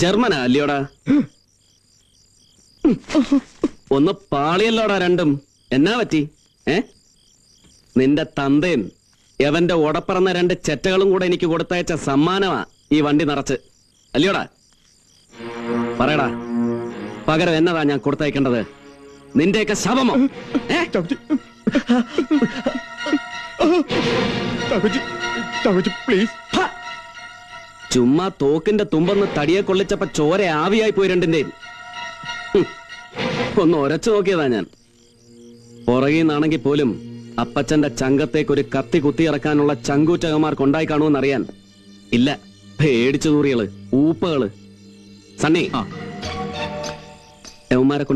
ജർമ്മനാ അല്ലയോടാ? ഒന്ന് പാളിയല്ലോടാ രണ്ടും. എന്നാ പറ്റി? നിന്റെ തന്തയും എവന്റെ ഉടപ്പറന്ന 2 ചെറ്റകളും കൂടെ എനിക്ക് കൊടുത്തയച്ച സമ്മാനമാ ഈ വണ്ടി നിറച്ച്, അല്ലയോടാ? പറയടാ, പകരം എന്നതാ ഞാൻ കൊടുത്തയക്കേണ്ടത്? നിന്റെയൊക്കെ ശവമോ? ചുമ്മാ തോക്കിന്റെ തുമ്പൊന്ന് തടിയെ കൊള്ളിച്ചപ്പോ ചോര ആവിയായി പോയി രണ്ടിന്റെയും. ഒന്ന് ഒരച്ചു നോക്കിയതാ ഞാൻ. പുറകിന്നാണെങ്കിൽ പോലും അപ്പച്ചന്റെ ചങ്കത്തേക്ക് ഒരു കത്തി കുത്തിയിറക്കാനുള്ള ചങ്കൂറ്റകന്മാർക്കുണ്ടായി കാണുമെന്നറിയാൻ. ഇല്ല, പേടിച്ചു തൂറികള്, ഊപ്പകള്. സണ്ണി, യവന്മാരെ